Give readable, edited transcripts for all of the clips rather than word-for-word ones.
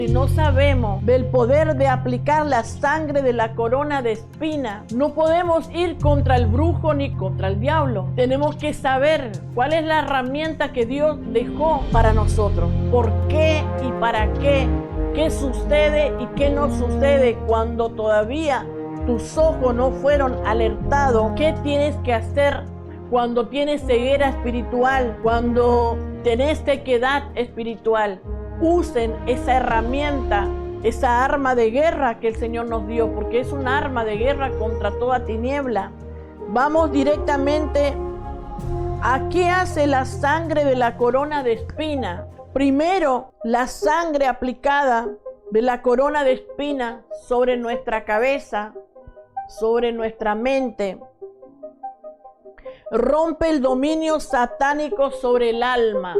Si no sabemos del poder de aplicar la sangre de la corona de espina, no podemos ir contra el brujo ni contra el diablo. Tenemos que saber cuál es la herramienta que Dios dejó para nosotros. ¿Por qué y para qué? ¿Qué sucede y qué no sucede cuando todavía tus ojos no fueron alertados? ¿Qué tienes que hacer cuando tienes ceguera espiritual? Cuando tenés sequedad espiritual. Usen esa herramienta, esa arma de guerra que el Señor nos dio, porque es una arma de guerra contra toda tiniebla. Vamos directamente a qué hace la sangre de la corona de espina. Primero, la sangre aplicada de la corona de espina sobre nuestra cabeza, sobre nuestra mente, rompe el dominio satánico sobre el alma.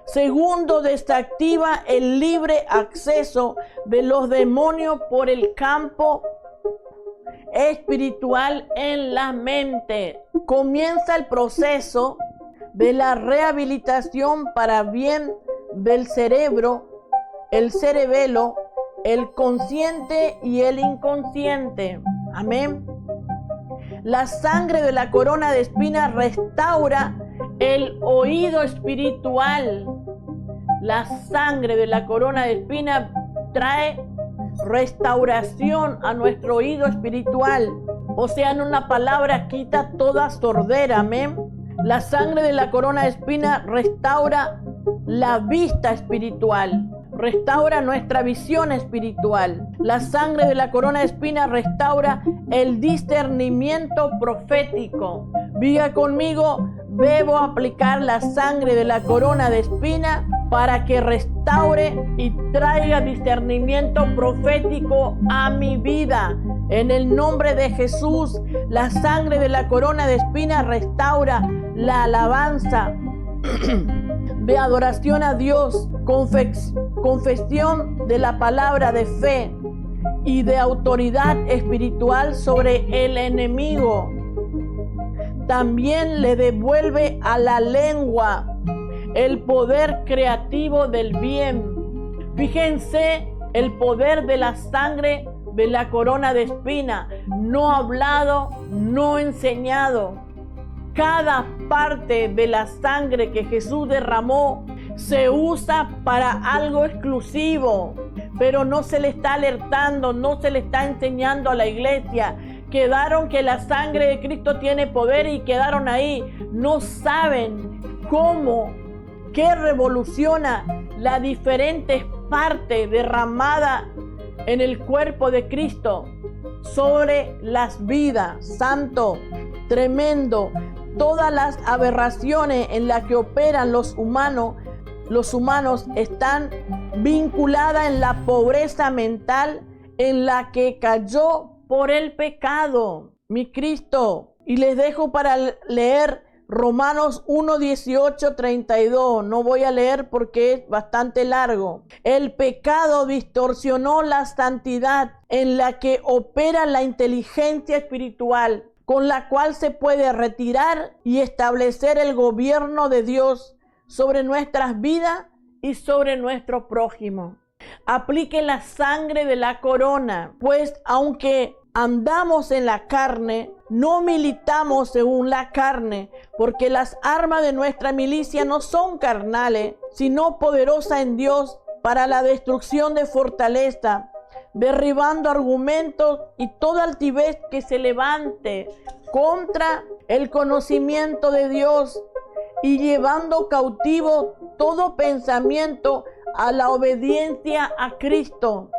Segundo, desactiva el libre acceso de los demonios por el campo espiritual en la mente. Comienza el proceso de la rehabilitación para bien del cerebro, el cerebelo, el consciente y el inconsciente. Amén. La sangre de la corona de espina restaura el oído espiritual. La sangre de la corona de espina trae restauración a nuestro oído espiritual. O sea, en una palabra, quita toda sordera. Amén. La sangre de la corona de espina restaura la vista espiritual. Restaura nuestra visión espiritual. La sangre de la corona de espina restaura el discernimiento profético. Diga conmigo, debo aplicar la sangre de la corona de espina para que restaure y traiga discernimiento profético a mi vida. En el nombre de Jesús, la sangre de la corona de espina restaura la alabanza de adoración a Dios, confesión de la palabra de fe y de autoridad espiritual sobre el enemigo. También le devuelve a la lengua el poder creativo del bien. Fíjense el poder de la sangre de la corona de espina, no hablado, no enseñado. Cada parte de la sangre que Jesús derramó se usa para algo exclusivo, pero no se le está alertando, no se le está enseñando a la iglesia. Quedaron que la sangre de Cristo tiene poder y quedaron ahí. No saben cómo, qué revoluciona las diferentes partes derramadas en el cuerpo de Cristo sobre las vidas. Santo, tremendo. Todas las aberraciones en las que operan los humanos están vinculadas en la pobreza mental en la que cayó por el pecado, mi Cristo. Y les dejo para leer Romanos 1, 18, 32. No voy a leer porque es bastante largo. El pecado distorsionó la santidad en la que opera la inteligencia espiritual, con la cual se puede retirar y establecer el gobierno de Dios sobre nuestras vidas y sobre nuestro prójimo. Aplique la sangre de la corona, pues aunque andamos en la carne, no militamos según la carne, porque las armas de nuestra milicia no son carnales, sino poderosas en Dios para la destrucción de fortaleza, derribando argumentos y toda altivez que se levante contra el conocimiento de Dios y llevando cautivo todo pensamiento a la obediencia a Cristo,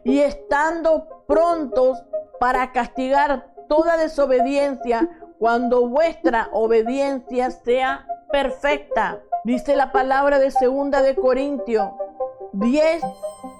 y estando prontos para castigar toda desobediencia cuando vuestra obediencia sea perfecta. Dice la palabra de 2 de Corintios 10,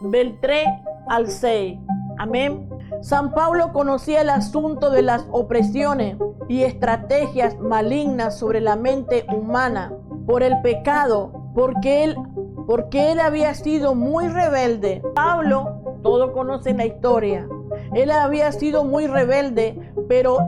del 3 al 6. Amén. San Pablo conocía el asunto de las opresiones y estrategias malignas sobre la mente humana por el pecado, porque él había sido muy rebelde. Pablo, todos conocen la historia. Él había sido muy rebelde, pero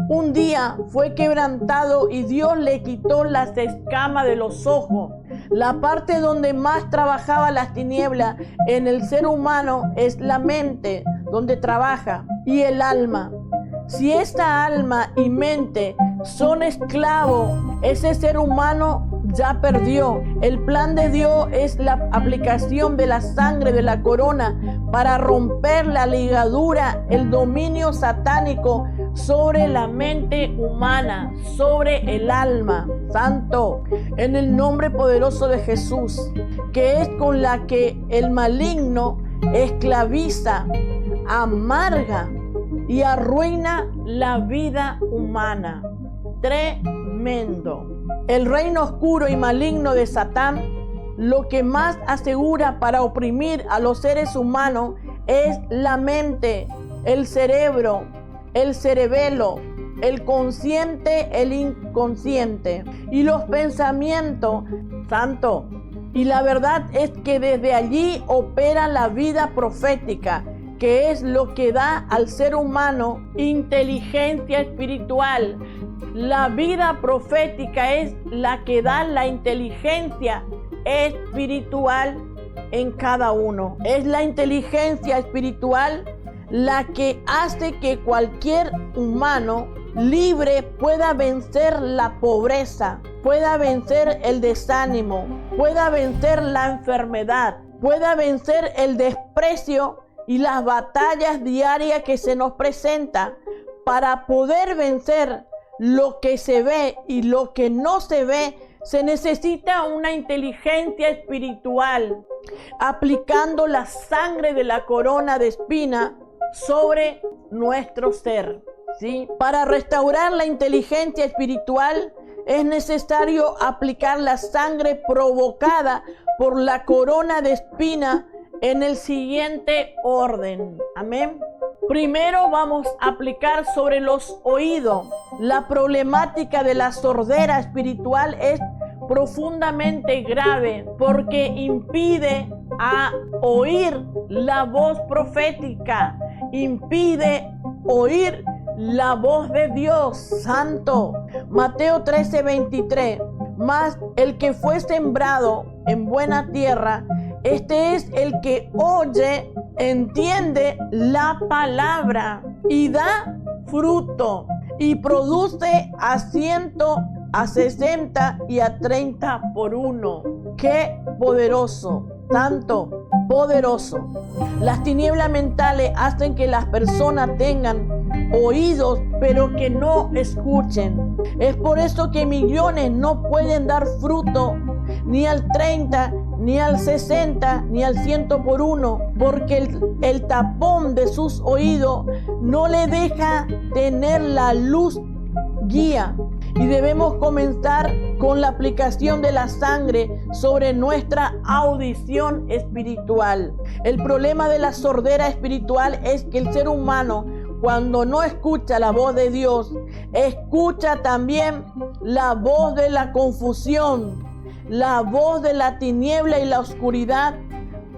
un día fue quebrantado y Dios le quitó las escamas de los ojos. La parte donde más trabajaba las tinieblas en el ser humano es la mente, donde trabaja, y el alma. Si esta alma y mente son esclavos, ese ser humano ya perdió. El plan de Dios es la aplicación de la sangre de la corona para romper la ligadura, el dominio satánico sobre la mente humana, sobre el alma. Santo, en el nombre poderoso de Jesús, que es con la que el maligno esclaviza, amarga y arruina la vida humana. Tremendo. El reino oscuro y maligno de Satán, lo que más asegura para oprimir a los seres humanos es la mente, el cerebro, el cerebelo, el consciente, el inconsciente y los pensamientos. Santo. Y la verdad es que desde allí opera la vida profética, que es lo que da al ser humano inteligencia espiritual. La vida profética es la que da la inteligencia espiritual en cada uno. Es la inteligencia espiritual la que hace que cualquier humano libre pueda vencer la pobreza, pueda vencer el desánimo, pueda vencer la enfermedad, pueda vencer el desprecio y las batallas diarias que se nos presentan. Para poder vencer lo que se ve y lo que no se ve, se necesita una inteligencia espiritual, aplicando la sangre de la corona de espina sobre nuestro ser, ¿sí? Para restaurar la inteligencia espiritual es necesario aplicar la sangre provocada por la corona de espina en el siguiente orden. Amén. Primero vamos a aplicar sobre los oídos. La problemática de la sordera espiritual es profundamente grave porque impide a oír la voz profética, impide oír la voz de Dios Santo. Mateo 13:23. Mas el que fue sembrado en buena tierra, este es el que oye, entiende la palabra y da fruto y produce a 100, a 60 y a 30 por uno. ¡Qué poderoso! Tanto poderoso. Las tinieblas mentales hacen que las personas tengan oídos, pero que no escuchen. Es por eso que millones no pueden dar fruto ni al 30, ni al 60, ni al 100 por uno, porque el tapón de sus oídos no le deja tener la luz guía. Y debemos comenzar con la aplicación de la sangre sobre nuestra audición espiritual. El problema de la sordera espiritual es que el ser humano, cuando no escucha la voz de Dios, escucha también la voz de la confusión, la voz de la tiniebla y la oscuridad.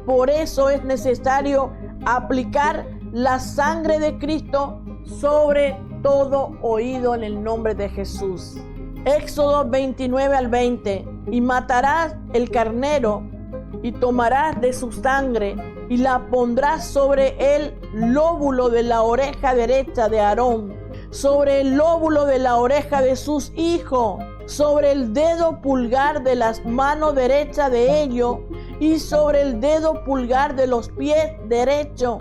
Por eso es necesario aplicar la sangre de Cristo sobre todo oído en el nombre de Jesús. Éxodo 29 al 20. Y matarás el carnero y tomarás de su sangre y la pondrás sobre el lóbulo de la oreja derecha de Aarón, sobre el lóbulo de la oreja de sus hijos, sobre el dedo pulgar de las manos derechas de ellos y sobre el dedo pulgar de los pies derechos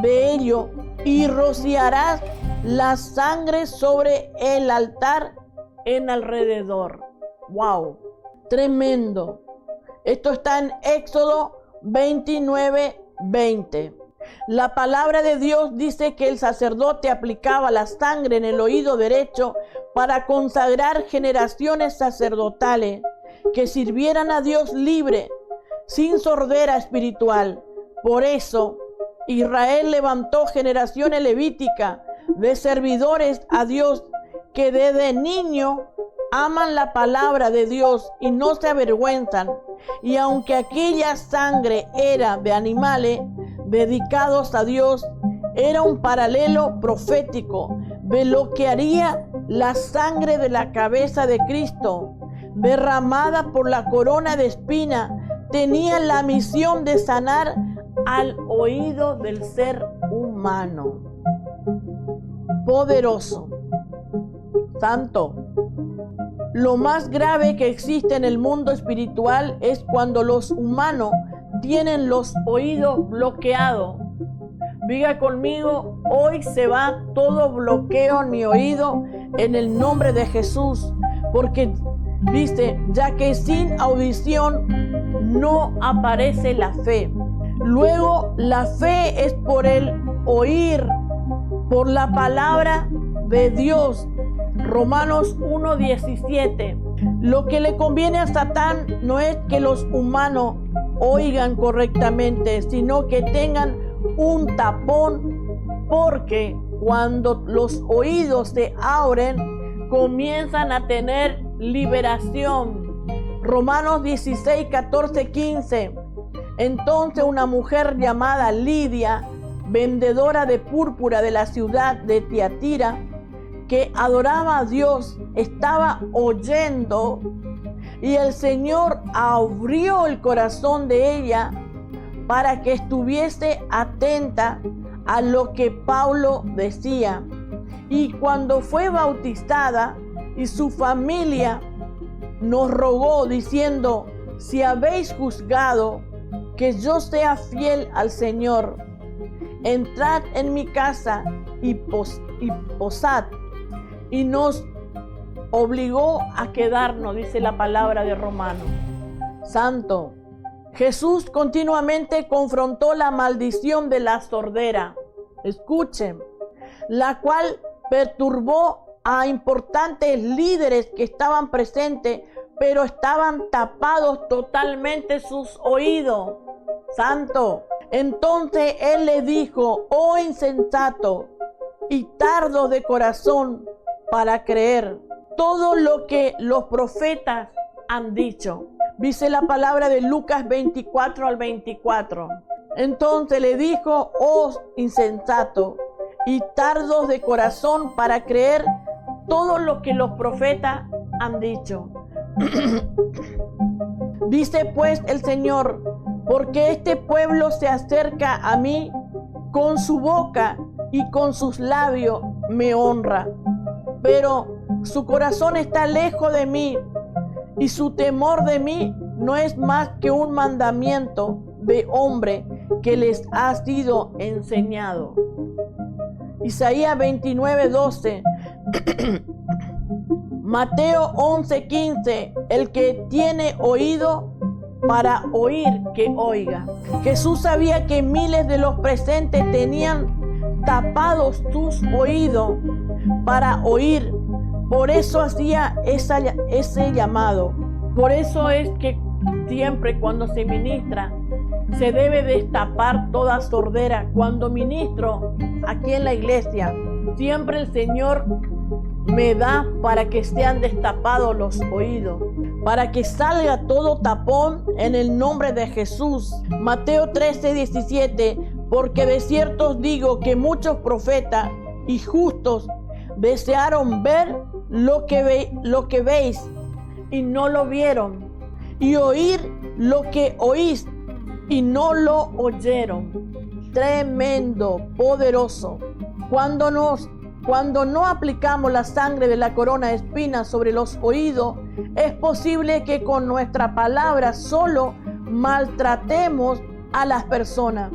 de ellos, y rociarás la sangre sobre el altar en alrededor. ¡Wow! Tremendo. Esto está en Éxodo 29:20. La palabra de Dios dice que el sacerdote aplicaba la sangre en el oído derecho para consagrar generaciones sacerdotales que sirvieran a Dios libre, sin sordera espiritual. Por eso, Israel levantó generaciones levíticas de servidores a Dios que desde niño aman la palabra de Dios y no se avergüenzan. Y aunque aquella sangre era de animales dedicados a Dios, era un paralelo profético de lo que haría la sangre de la cabeza de Cristo, derramada por la corona de espina, tenía la misión de sanar al oído del ser humano. Poderoso, santo. Lo más grave que existe en el mundo espiritual es cuando los humanos tienen los oídos bloqueados. Diga conmigo, hoy se va todo bloqueo en mi oído en el nombre de Jesús. Porque dice, ya que sin audición no aparece la fe. Luego, la fe es por el oír, por la palabra de Dios. Romanos 1:17. Lo que le conviene a Satán no es que los humanos oigan correctamente, sino que tengan un tapón, porque cuando los oídos se abren, comienzan a tener liberación. Romanos 16:14-15. Entonces una mujer llamada Lidia, vendedora de púrpura de la ciudad de Tiatira, que adoraba a Dios, estaba oyendo, y el Señor abrió el corazón de ella para que estuviese atenta a lo que Pablo decía. Y cuando fue bautizada, y su familia nos rogó diciendo, si habéis juzgado que yo sea fiel al Señor, entrad en mi casa y posad. Y nos obligó a quedarnos, dice la palabra de Romanos. Santo. Jesús continuamente confrontó la maldición de la sordera. Escuchen, la cual perturbó a importantes líderes que estaban presentes, pero estaban tapados totalmente sus oídos. Santo. Entonces él le dijo, oh insensato y tardo de corazón para creer todo lo que los profetas han dicho. Dice la palabra de Lucas 24-24. Entonces le dijo, oh insensato y tardos de corazón para creer todo lo que los profetas han dicho. Dice pues el Señor, porque este pueblo se acerca a mí, con su boca y con sus labios me honra, pero su corazón está lejos de mí, y su temor de mí no es más que un mandamiento de hombre que les ha sido enseñado. Isaías 29:12. Mateo 11:15. El que tiene oído para oír, que oiga. Jesús sabía que miles de los presentes tenían tapados sus oídos para oír. Por eso hacía ese llamado. Por eso es que siempre cuando se ministra, se debe destapar toda sordera. Cuando ministro aquí en la iglesia, siempre el Señor me da para que sean destapados los oídos, para que salga todo tapón en el nombre de Jesús. Mateo 13:17. Porque de cierto os digo que muchos profetas y justos desearon ver lo que veis y no lo vieron, y oír lo que oís y no lo oyeron. Tremendo, poderoso. Cuando no aplicamos la sangre de la corona de espinas sobre los oídos, es posible que con nuestra palabra solo maltratemos a las personas.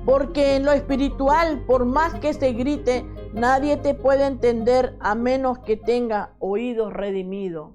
Porque en lo espiritual, por más que se grite, nadie te puede entender a menos que tenga oídos redimidos.